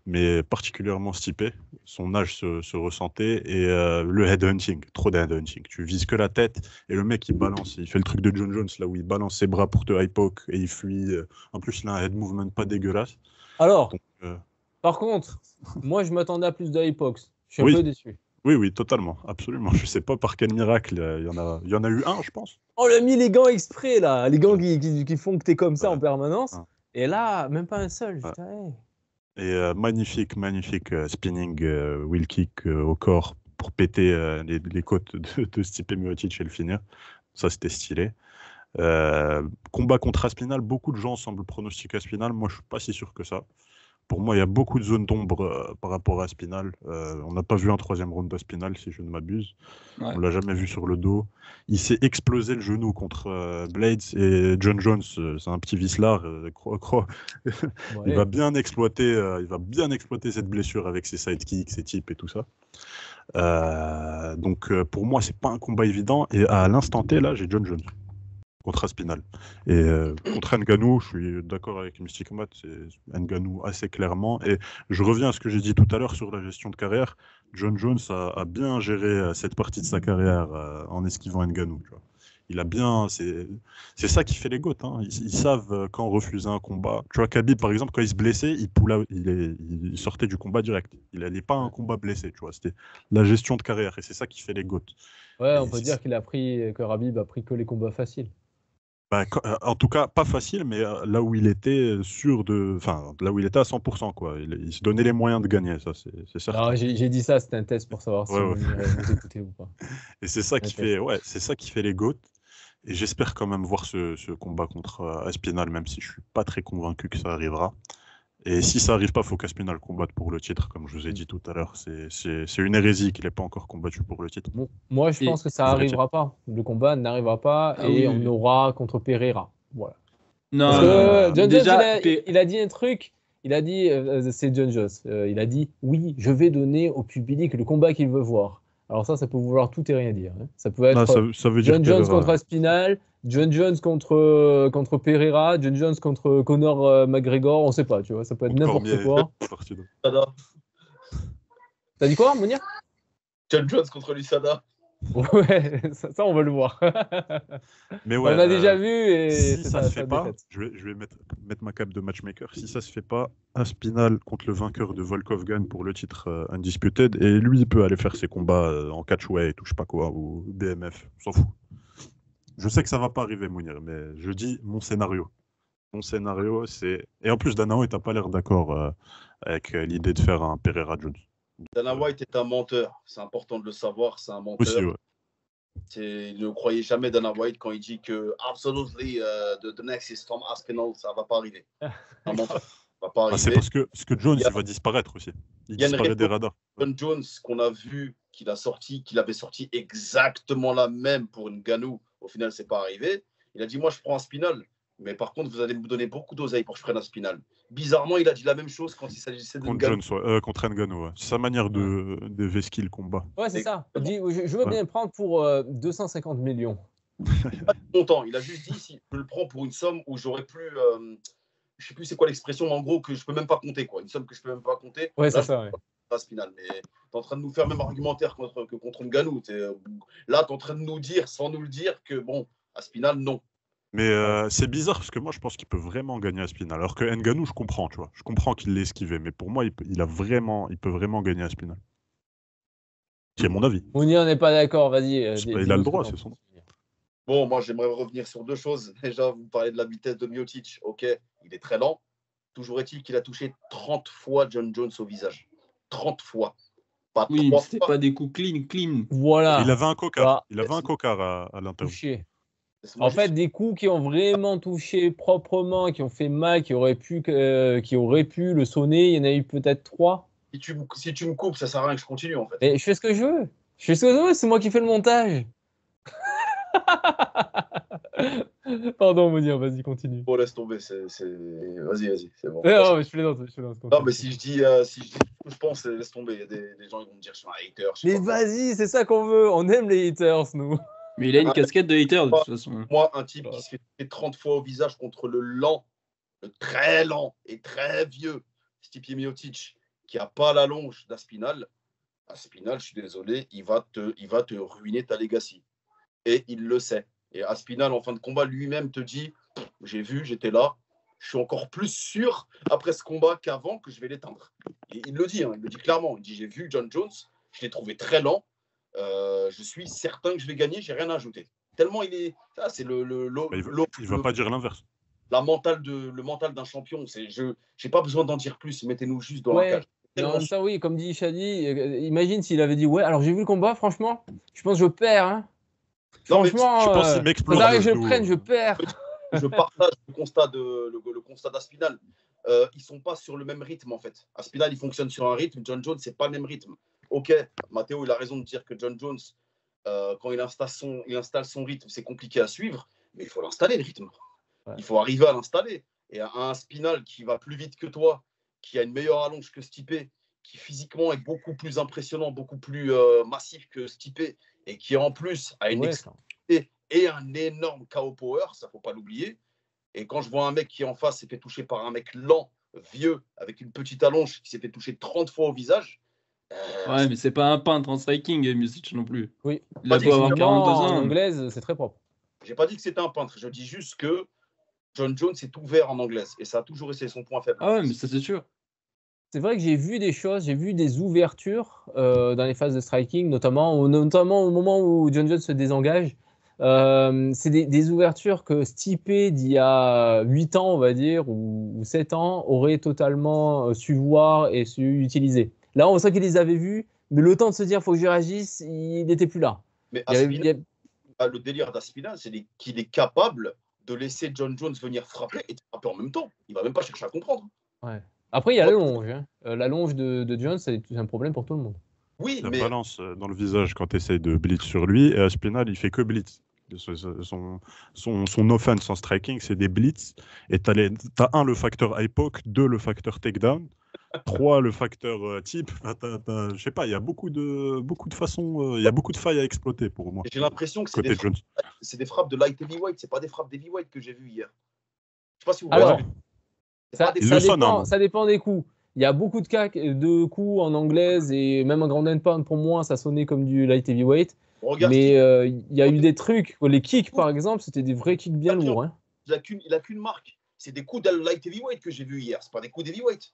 Mais particulièrement Stipe. Son âge se ressentait. Et le headhunting, trop de headhunting. Tu vises que la tête et le mec, il balance. Il fait le truc de John Jones, là où il balance ses bras pour te high poke et il fuit. En plus, il a un head movement pas dégueulasse. Alors, Donc, par contre, moi, je m'attendais à plus de Hypox. Je suis un Oui. peu déçu. oui, totalement. Absolument. Je sais pas par quel miracle. Il y en a eu un, je pense. On a mis les gants exprès, là. Les gants qui font que t'es comme ça Ouais. en permanence. Ouais. Et là, même pas un seul. Ouais. Putain, hey. Et magnifique spinning wheel kick au corps pour péter les côtes de Stipe Miocic et le finir. Ça, c'était stylé. Combat contre Aspinal, beaucoup de gens semblent pronostiquer Aspinal. Moi, je suis pas si sûr que ça. Pour moi, il y a beaucoup de zones d'ombre par rapport à Aspinal. On n'a pas vu un troisième round d'Aspinal, si je ne m'abuse. Ouais. On l'a jamais vu sur le dos. Il s'est explosé le genou contre Blades et John Jones. C'est un petit vicelard. Bon, Il allez. va bien exploiter cette blessure avec ses sidekicks, ses tips et tout ça. Donc pour moi, c'est pas un combat évident. Et à l'instant T, là, j'ai John Jones contre Aspinal. Et contre Ngannou, je suis d'accord avec Mystic Matt, c'est Ngannou assez clairement. Et je reviens à ce que j'ai dit tout à l'heure sur la gestion de carrière. John Jones a bien géré cette partie de sa carrière en esquivant Ngannou. Tu vois. Il a bien, c'est ça qui fait les GOAT. Hein. Ils savent quand refuser un combat. Tu vois, Khabib, par exemple, quand il se blessait, il sortait du combat direct. Il n'allait pas à un combat blessé. Tu vois, c'était la gestion de carrière et c'est ça qui fait les GOAT. Ouais, Et on peut c'est- dire que Khabib a pris que les combats faciles. En tout cas, pas facile, mais là où il était sûr de. Enfin, là où il était à 100%, quoi. Il se donnait les moyens de gagner, ça, c'est certain. Alors, j'ai dit ça, c'était un test pour savoir si Ouais, ouais. vous écoutez ou pas. Et c'est ça Un qui test. fait, ouais, c'est ça qui fait les GOAT. Et j'espère quand même voir ce combat contre Aspinal, même si je suis pas très convaincu que ça arrivera. Et si ça arrive pas, il faut qu'Aspinal combatte pour le titre, comme je vous ai dit tout à l'heure. C'est une hérésie qu'il n'ait pas encore combattu pour le titre. Bon, moi, je Et- pense que ça Vrai n'arrivera pas. Le combat n'arrivera pas Ah et oui, on oui. aura contre Pereira. Voilà. Non, Parce Ouais. que John Jones, déjà, il a dit un truc. Il a dit, c'est John Jones. Il a dit, oui, je vais donner au public le combat qu'il veut voir. Alors ça peut vouloir tout et rien dire. Hein. Ça peut être Ça veut dire John Jones Pereira. contre Aspinal, John Jones contre Pereira, John Jones contre Conor McGregor, on sait pas, tu vois, ça peut être Contre n'importe Cormier. quoi. Parti de- T'as dit quoi, Mounir? John Jones contre l'USADA. Ouais, ça, on veut le voir. Mais On ouais, a déjà vu et si c'est ça sa se fait pas, défaite. je vais mettre ma cape de matchmaker. Si ça se fait pas, Aspinal contre le vainqueur de Volkov gagne pour le titre Undisputed et lui il peut aller faire ses combats en catchweight ou je sais pas quoi ou BMF, on s'en fout. Je sais que ça va pas arriver Mounir, mais je dis mon scénario. Mon scénario c'est et en plus Dana White n'a pas l'air d'accord avec l'idée de faire un Pereira Jones. Dana White est un menteur. C'est important de le savoir. C'est un menteur. Aussi ouais. Ne croyez jamais Dana White quand il dit que absolutely the next is Tom Aspinall, ça va pas arriver. Un menteur. Ça va pas Ah, c'est arriver. parce que Jones Il y a- il va disparaître aussi. Il il y a une disparaît des réponse. radars. John Jones qu'on a vu qu'il avait sorti exactement la même pour Ngannou. Au final, c'est pas arrivé. Il a dit moi je prends un Spinal, mais par contre vous allez me donner beaucoup d'oseille pour que je prenne un Spinal. Bizarrement, il a dit la même chose quand il s'agissait de Contre Ngannou. Jones, contre Ngannou. Ouais. C'est sa manière de vesquiller le combat. Ouais, c'est ça. Il dit, je veux Ouais. bien prendre pour 250 millions. Pas longtemps. Il a juste dit si je le prends pour une somme où j'aurais plus, je sais plus c'est quoi l'expression, mais en gros que je peux même pas compter quoi. Une somme que je peux même pas compter. Ouais, Là, c'est ça. Ouais. pas Spinal, mais t'es en train de nous faire même argumentaire que contre Ngannou. Là, t'es en train de nous dire, sans nous le dire, que bon, Aspinal, non. Mais c'est bizarre parce que moi je pense qu'il peut vraiment gagner Aspinal. Alors que Ngannou, je comprends, tu vois. Je comprends qu'il l'ait esquivé, mais pour moi, il peut vraiment gagner Aspinal. C'est mon avis. Mounir n'est pas d'accord, vas-y. Il a le droit, c'est son droit. Bon, moi, j'aimerais revenir sur deux choses. Déjà, vous parlez de la vitesse de Miocic. Ok, il est très lent. Toujours est-il qu'il a touché 30 fois John Jones au visage. 30 fois. Pas oui, mais 3 c'était fois. pas des coups clean. Voilà. Il avait un cocard. Ah, Il avait un cocard à l'interview. touché. Laisse-moi En juste- fait, des coups qui ont vraiment touché proprement, qui ont fait mal, qui auraient pu le sonner, il y en a eu peut-être 3. si tu me coupes, ça sert à rien que je continue, en fait. Mais je fais ce que je veux. C'est moi qui fais le montage. Pardon, Mounir, vas-y, continue. Bon, laisse tomber. Vas-y, c'est bon. Non, mais je plaisante. Non, continue. mais si je dis ce que je pense, laisse tomber. Il y a des gens qui vont me dire je suis un hater. je sais Mais pas quoi. vas-y, c'est ça qu'on veut. On aime les haters, nous. Mais il a une Ah, casquette de hater de toute façon. Moi, un type qui se fait taper 30 fois au visage contre le très lent et très vieux Stipe Miocic, qui n'a pas la longe d'Aspinal, Aspinal, je suis désolé, il va te ruiner ta legacy. Et il le sait. Et Aspinal, en fin de combat, lui-même te dit, j'ai vu, j'étais là, je suis encore plus sûr après ce combat qu'avant que je vais l'éteindre. Et il le dit, il le dit clairement. Il dit, j'ai vu John Jones, je l'ai trouvé très lent, je suis certain que je vais gagner, j'ai rien à ajouter. Tellement il est, ça c'est Il va pas dire l'inverse. le mental d'un champion. Je n'ai pas besoin d'en dire plus, mettez-nous juste dans la cage. Mais en même temps, oui, comme dit Shadi, imagine s'il avait dit ouais, alors j'ai vu le combat, franchement, je pense que je perds. Hein. Non, Franchement, je pense qu'il m'explose ça arrive, le je le genou. prenne, je perds. Je partage le constat d'Aspinal. Ils sont pas sur le même rythme en fait. Aspinal, il fonctionne sur un rythme. John Jones, c'est pas le même rythme. Ok, Matteo, il a raison de dire que John Jones, quand il installe son rythme, c'est compliqué à suivre, mais il faut l'installer le rythme. Ouais. Il faut arriver à l'installer. Et un Spinal qui va plus vite que toi, qui a une meilleure allonge que Stipe, qui physiquement est beaucoup plus impressionnant, beaucoup plus massif que Stipe, et qui en plus a une explosivité et un énorme KO power, ça faut pas l'oublier. Et quand je vois un mec qui en face s'est fait toucher par un mec lent, vieux, avec une petite allonge, qui s'est fait toucher 30 fois au visage. Ouais, mais c'est pas un peintre en striking, Miocic non plus. Oui. Il a beau avoir 42 ans. En anglaise, c'est très propre. J'ai pas dit que c'était un peintre, je dis juste que John Jones est ouvert en anglaise et ça a toujours été son point faible. Ah ouais, mais ça c'est sûr. C'est vrai que j'ai vu des choses, j'ai vu des ouvertures dans les phases de striking, notamment au moment où John Jones se désengage. C'est des ouvertures que Stipe d'il y a 8 ans, on va dire, ou 7 ans, aurait totalement su voir et su utiliser. Là, on sent qu'il les avait vus, mais le temps de se dire, il faut que je réagisse, il n'était plus là. Mais le délire d'Aspinal, c'est qu'il est capable de laisser John Jones venir frapper et de frapper en même temps. Il va même pas chercher à comprendre. Ouais. Après, il y a la longe. Hein. La longe de Jones, c'est un problème pour tout le monde. Oui, La mais balance dans le visage quand tu essayes de blitz sur lui, et Aspinal, il fait que blitz. Son offense en striking, c'est des blitz. Et tu as un, le facteur high poke, 2, le facteur takedown, 3, le facteur type. Je sais pas, il y a beaucoup de façons, il y a beaucoup de failles à exploiter pour moi. J'ai l'impression que c'est des frappes de light heavyweight, c'est pas des frappes d'heavyweight que j'ai vues hier. Je sais pas si vous voyez. Ça dépend des coups. Il y a beaucoup de coups en anglaise et même en ground and pound, pour moi, ça sonnait comme du light heavyweight. Mais il y a eu des trucs, les kicks par exemple, c'était des vrais kicks bien lourds. Hein. Il a qu'une marque. C'est des coups de light heavyweight que j'ai vus hier, c'est pas des coups d'heavyweight.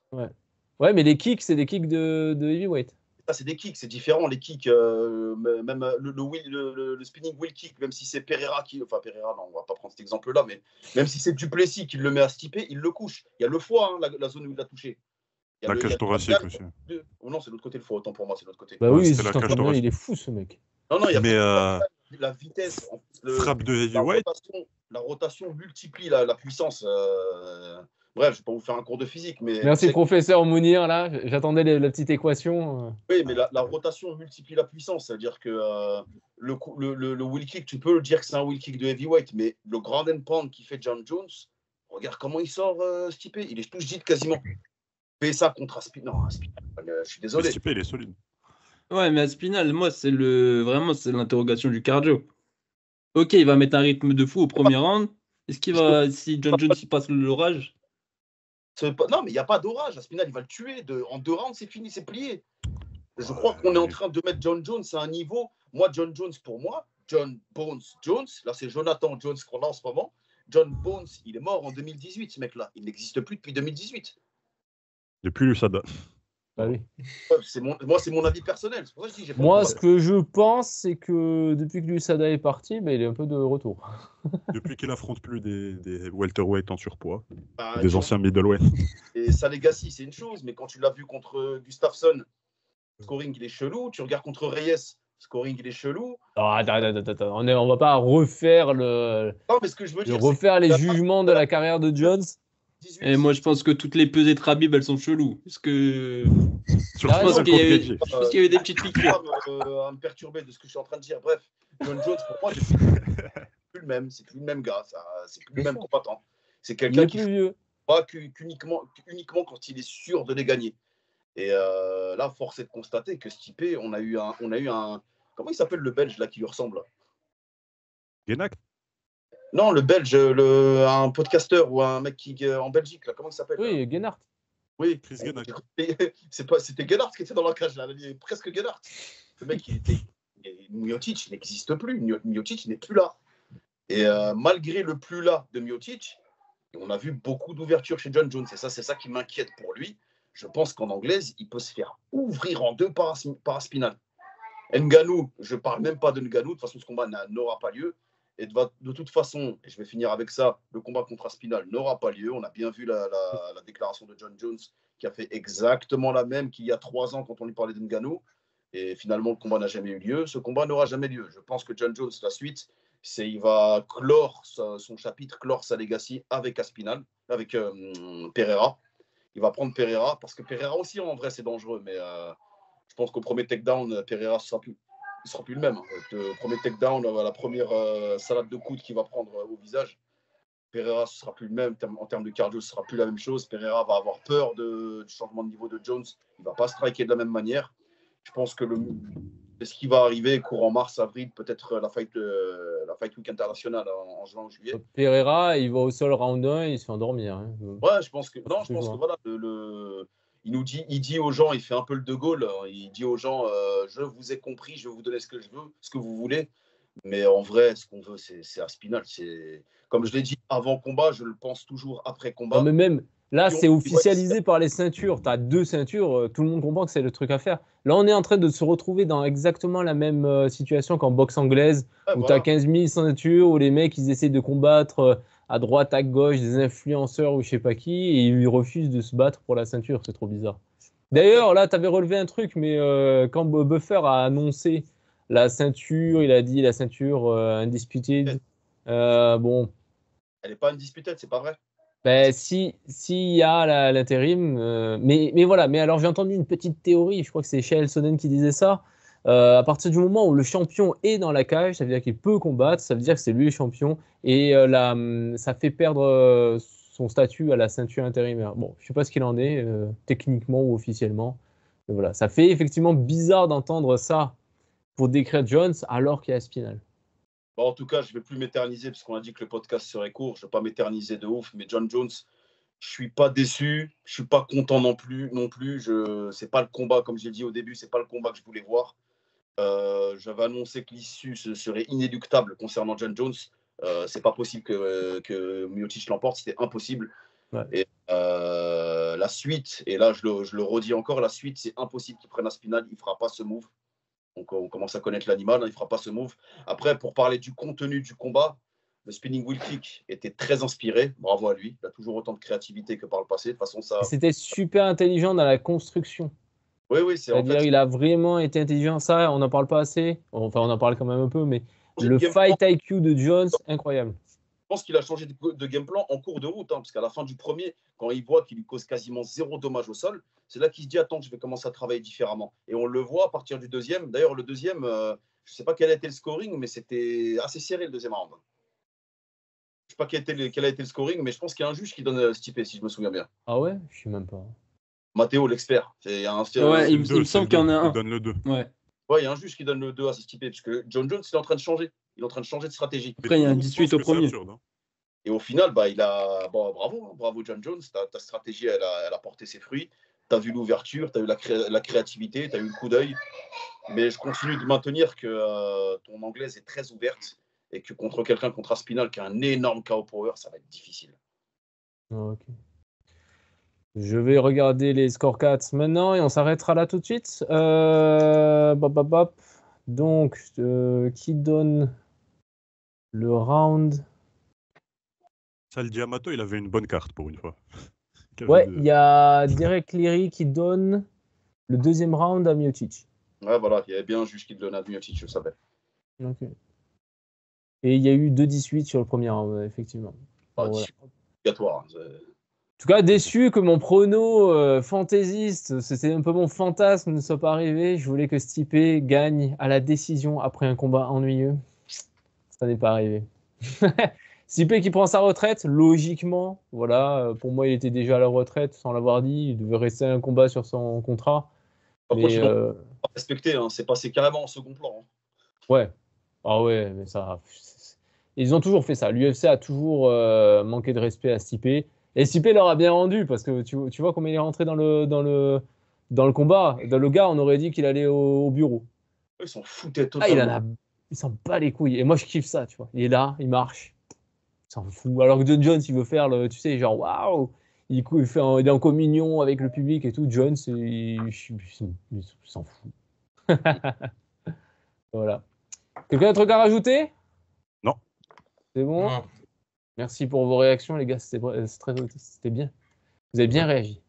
Ouais, mais les kicks, c'est des kicks de heavyweight. Ça, c'est des kicks, c'est différent. Les kicks, même le spinning wheel kick, même si c'est Pereira enfin Pereira, non, on va pas prendre cet exemple-là, mais même si c'est Duplessis qui le met à Stipe, il le couche. Il y a le foie, hein, la zone où il l'a touché. La cage thoracique aussi. Oh non, c'est l'autre côté le foie, autant pour moi, c'est l'autre côté. Bah oui, il est fou ce mec. Non, il y a la vitesse. Frappe de heavyweight. La rotation multiplie la puissance. Bref, je ne vais pas vous faire un cours de physique. Mais merci, professeur Mounir. Là, j'attendais la petite équation. Oui, mais la rotation multiplie la puissance. C'est-à-dire que le wheel kick, tu peux le dire que c'est un wheel kick de heavyweight, mais le ground and pound qui fait John Jones, regarde comment il sort Stipe. Il est tout gîte quasiment. Fait ça contre Aspinal. Non, Aspinal, je suis désolé. Stipe, il est solide. Ouais, mais Aspinal, moi, c'est l'interrogation du cardio. Ok, il va mettre un rythme de fou au premier round. Est-ce qu'il va, si John Jones passe l'orage? Non, mais il n'y a pas d'orage. Aspinal, il va le tuer. En 2 rounds, c'est fini, c'est plié. Je crois qu'on est en train de mettre John Jones à un niveau. Moi, John Jones, pour moi, John Bones Jones, là, c'est Jonathan Jones qu'on a en ce moment. John Bones, il est mort en 2018, ce mec-là. Il n'existe plus depuis 2018. Depuis l'USADA. Bah oui. C'est mon avis personnel. C'est pour ça que je dis, moi, ce que je pense, c'est que depuis que l'USADA est parti, il est un peu de retour. Depuis qu'il affronte plus des welterweight en surpoids, des anciens middleweight. Et sa legacy, c'est une chose, mais quand tu l'as vu contre Gustafsson, scoring, il est chelou. Tu regardes contre Reyes, scoring, il est chelou. Attends. On va pas refaire Non, mais ce que je veux dire, refaire les jugements de la carrière de Jones. 18. Et moi, je pense que toutes les pesées de Khabib, elles sont cheloues. Parce que Je pense qu'il y a eu des petites piqûres. À me perturber de ce que je suis en train de dire. Bref, John Jones, pour moi, c'est plus le même. C'est plus le même gars. C'est plus le même combattant. C'est quelqu'un qui vieux. Pas uniquement quand il est sûr de les gagner. Et là, force est de constater que Stipe, on a eu un comment il s'appelle le Belge là qui lui ressemble? Genacht. Non, le Belge, un podcasteur ou un mec qui en Belgique, là, comment il s'appelle là Oui, Gennard. Oui, Chris Genacht. c'était Gennard qui était dans la cage, là. Il est presque Gennard. Le mec, Miocic n'existe plus. Miocic n'est plus là. Et malgré le plus là de Miocic, on a vu beaucoup d'ouverture chez John Jones. Et ça, c'est ça qui m'inquiète pour lui. Je pense qu'en anglaise, il peut se faire ouvrir en deux par Aspinall. Ngannou, je ne parle même pas de Ngannou. De toute façon, ce combat n'aura pas lieu. Et de toute façon, et je vais finir avec ça, le combat contre Aspinall n'aura pas lieu. On a bien vu la déclaration de John Jones qui a fait exactement la même qu'il y a 3 ans quand on lui parlait de Ngannou. Et finalement, le combat n'a jamais eu lieu. Ce combat n'aura jamais lieu. Je pense que John Jones, la suite, il va clore son chapitre, clore sa legacy avec Aspinall, avec Pereira. Il va prendre Pereira parce que Pereira aussi, en vrai, c'est dangereux. Mais je pense qu'au premier takedown, Pereira ne sera plus le même. Le premier takedown, la première salade de coude qu'il va prendre au visage, Pereira ne sera plus le même. En termes de cardio, ce ne sera plus la même chose. Pereira va avoir peur du changement de niveau de Jones. Il ne va pas striker de la même manière. Je pense que ce qui va arriver courant mars, avril, peut-être la Fight Week internationale en juin ou juillet. Pereira, il va au sol round 1 et il se fait endormir. Hein. Ouais, je pense que voilà, il dit aux gens, il fait un peu le De Gaulle, il dit aux gens, je vous ai compris, je vais vous donner ce que je veux, ce que vous voulez. Mais en vrai, ce qu'on veut, c'est Aspinall. Comme je l'ai dit avant combat, je le pense toujours après combat. Non, mais même là, c'est officialisé par les ceintures. Tu as 2 ceintures, tout le monde comprend que c'est le truc à faire. Là, on est en train de se retrouver dans exactement la même situation qu'en boxe anglaise, où tu as 15 000 ceintures, où les mecs, ils essaient de combattre à droite, à gauche, des influenceurs ou je sais pas qui, et ils refusent de se battre pour la ceinture. C'est trop bizarre. D'ailleurs, là, tu avais relevé un truc, mais quand Buffer a annoncé la ceinture, il a dit la ceinture undisputed. Bon. Elle n'est pas undisputed, c'est pas vrai. Ben, s'il y a l'intérim, mais voilà. Mais alors, j'ai entendu une petite théorie, je crois que c'est Chael Sonnen qui disait ça. À partir du moment où le champion est dans la cage, ça veut dire qu'il peut combattre, ça veut dire que c'est lui le champion, et ça fait perdre son statut à la ceinture intérimaire. Bon, je ne sais pas ce qu'il en est, techniquement ou officiellement. Mais voilà, ça fait effectivement bizarre d'entendre ça pour décrire Jones alors qu'il y a Aspinall. Bon, en tout cas, je ne vais plus m'éterniser parce qu'on a dit que le podcast serait court. Je ne vais pas m'éterniser de ouf, mais John Jones, je ne suis pas déçu, je ne suis pas content non plus. Ce n'est pas le combat, comme j'ai dit au début, ce n'est pas le combat que je voulais voir. J'avais annoncé que l'issue serait inéluctable concernant John Jones. C'est pas possible que Miocic l'emporte, c'était impossible. Ouais. Et la suite, et là je le redis encore, la suite, c'est impossible qu'il prenne Aspinall, il ne fera pas ce move. Donc on commence à connaître l'animal, il ne fera pas ce move. Après, pour parler du contenu du combat, le spinning wheel kick était très inspiré. Bravo à lui. Il a toujours autant de créativité que par le passé. De toute façon, ça. C'était super intelligent dans la construction. Oui, c'est-à-dire il a vraiment été intelligent. Ça, on n'en parle pas assez. Enfin, on en parle quand même un peu, mais le fight IQ de Jones, incroyable. Je pense qu'il a changé de game plan en cours de route, parce qu'à la fin du premier, quand il voit qu'il lui cause quasiment 0 dommage au sol, c'est là qu'il se dit attends, je vais commencer à travailler différemment. Et on le voit à partir du deuxième. D'ailleurs, le deuxième, je ne sais pas quel a été le scoring, mais c'était assez serré le deuxième round. Je ne sais pas quel a été le scoring, mais je pense qu'il y a un juge qui donne Stipe, si je me souviens bien. Ah ouais, je ne sais même pas. Mathéo, l'expert. Il me semble qu'il y en a un. Il donne le 2. Ouais, il y a un juge qui donne le 2 à Stipe, parce que John Jones, il est en train de changer. Il est en train de changer de stratégie. Après, il y a un 18 au premier. Et au final, bravo John Jones, ta stratégie, elle a porté ses fruits. Tu as vu l'ouverture, tu as eu la créativité, tu as eu le coup d'œil. Mais je continue de maintenir que ton anglaise est très ouverte et que contre Aspinall qui a un énorme KO power, ça va être difficile. Ok. Je vais regarder les scorecards maintenant et on s'arrêtera là tout de suite. Donc, qui donne le round? Sal Diamato, il avait une bonne carte pour une fois. Ouais, il y a Derek Leary qui donne le deuxième round à Miocic. Ouais, voilà, il y avait bien un juge qui le donnait à Miocic, je le savais. Ok. Et il y a eu 2-18 sur le premier round, effectivement. Voilà. Obligatoire. En tout cas, déçu que mon prono fantaisiste, c'était un peu mon fantasme, ne soit pas arrivé. Je voulais que Stipe gagne à la décision après un combat ennuyeux. Ça n'est pas arrivé. Stipe qui prend sa retraite, logiquement, voilà, pour moi il était déjà à la retraite sans l'avoir dit, il devait rester un combat sur son contrat. Mais respecté, c'est passé carrément en second plan. Ouais, ah ouais, mais ça, Et ils ont toujours fait ça. L'UFC a toujours manqué de respect à Stipe. Et Stipe leur a bien rendu parce que tu vois comment il est rentré dans le combat. Dans le gars, on aurait dit qu'il allait au bureau. Ils s'en foutaient Ah, totalement. il s'en bat les couilles. Et moi, je kiffe ça, tu vois. Il est là, il marche. Il s'en fout. Alors que John Jones, il veut faire tu sais, genre, waouh, il est en communion avec le public et tout. Jones, il s'en fout. Voilà. Quelqu'un d'autre truc à rajouter? Non. C'est bon? Non. Merci pour vos réactions, les gars. C'était bien. Vous avez bien réagi.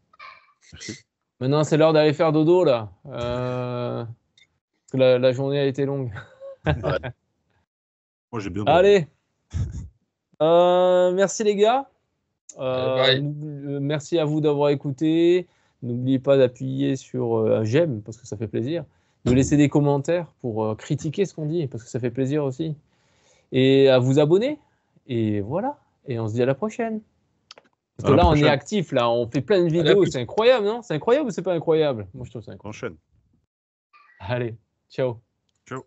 Merci. Maintenant, c'est l'heure d'aller faire dodo, là. Parce que la journée a été longue. Moi, j'ai bien dormi. Allez. Merci, les gars. Bye. Merci à vous d'avoir écouté. N'oubliez pas d'appuyer sur un j'aime, parce que ça fait plaisir. De laisser des commentaires pour critiquer ce qu'on dit, parce que ça fait plaisir aussi. Et à vous abonner. Et voilà. Et on se dit à la prochaine. Parce que À la là, on est prochaine. actif. Là, on fait plein de la vidéos. prochaine. C'est incroyable, non? C'est incroyable ou c'est pas incroyable? Moi, je trouve ça incroyable. Enchaîne. Allez, ciao. Ciao.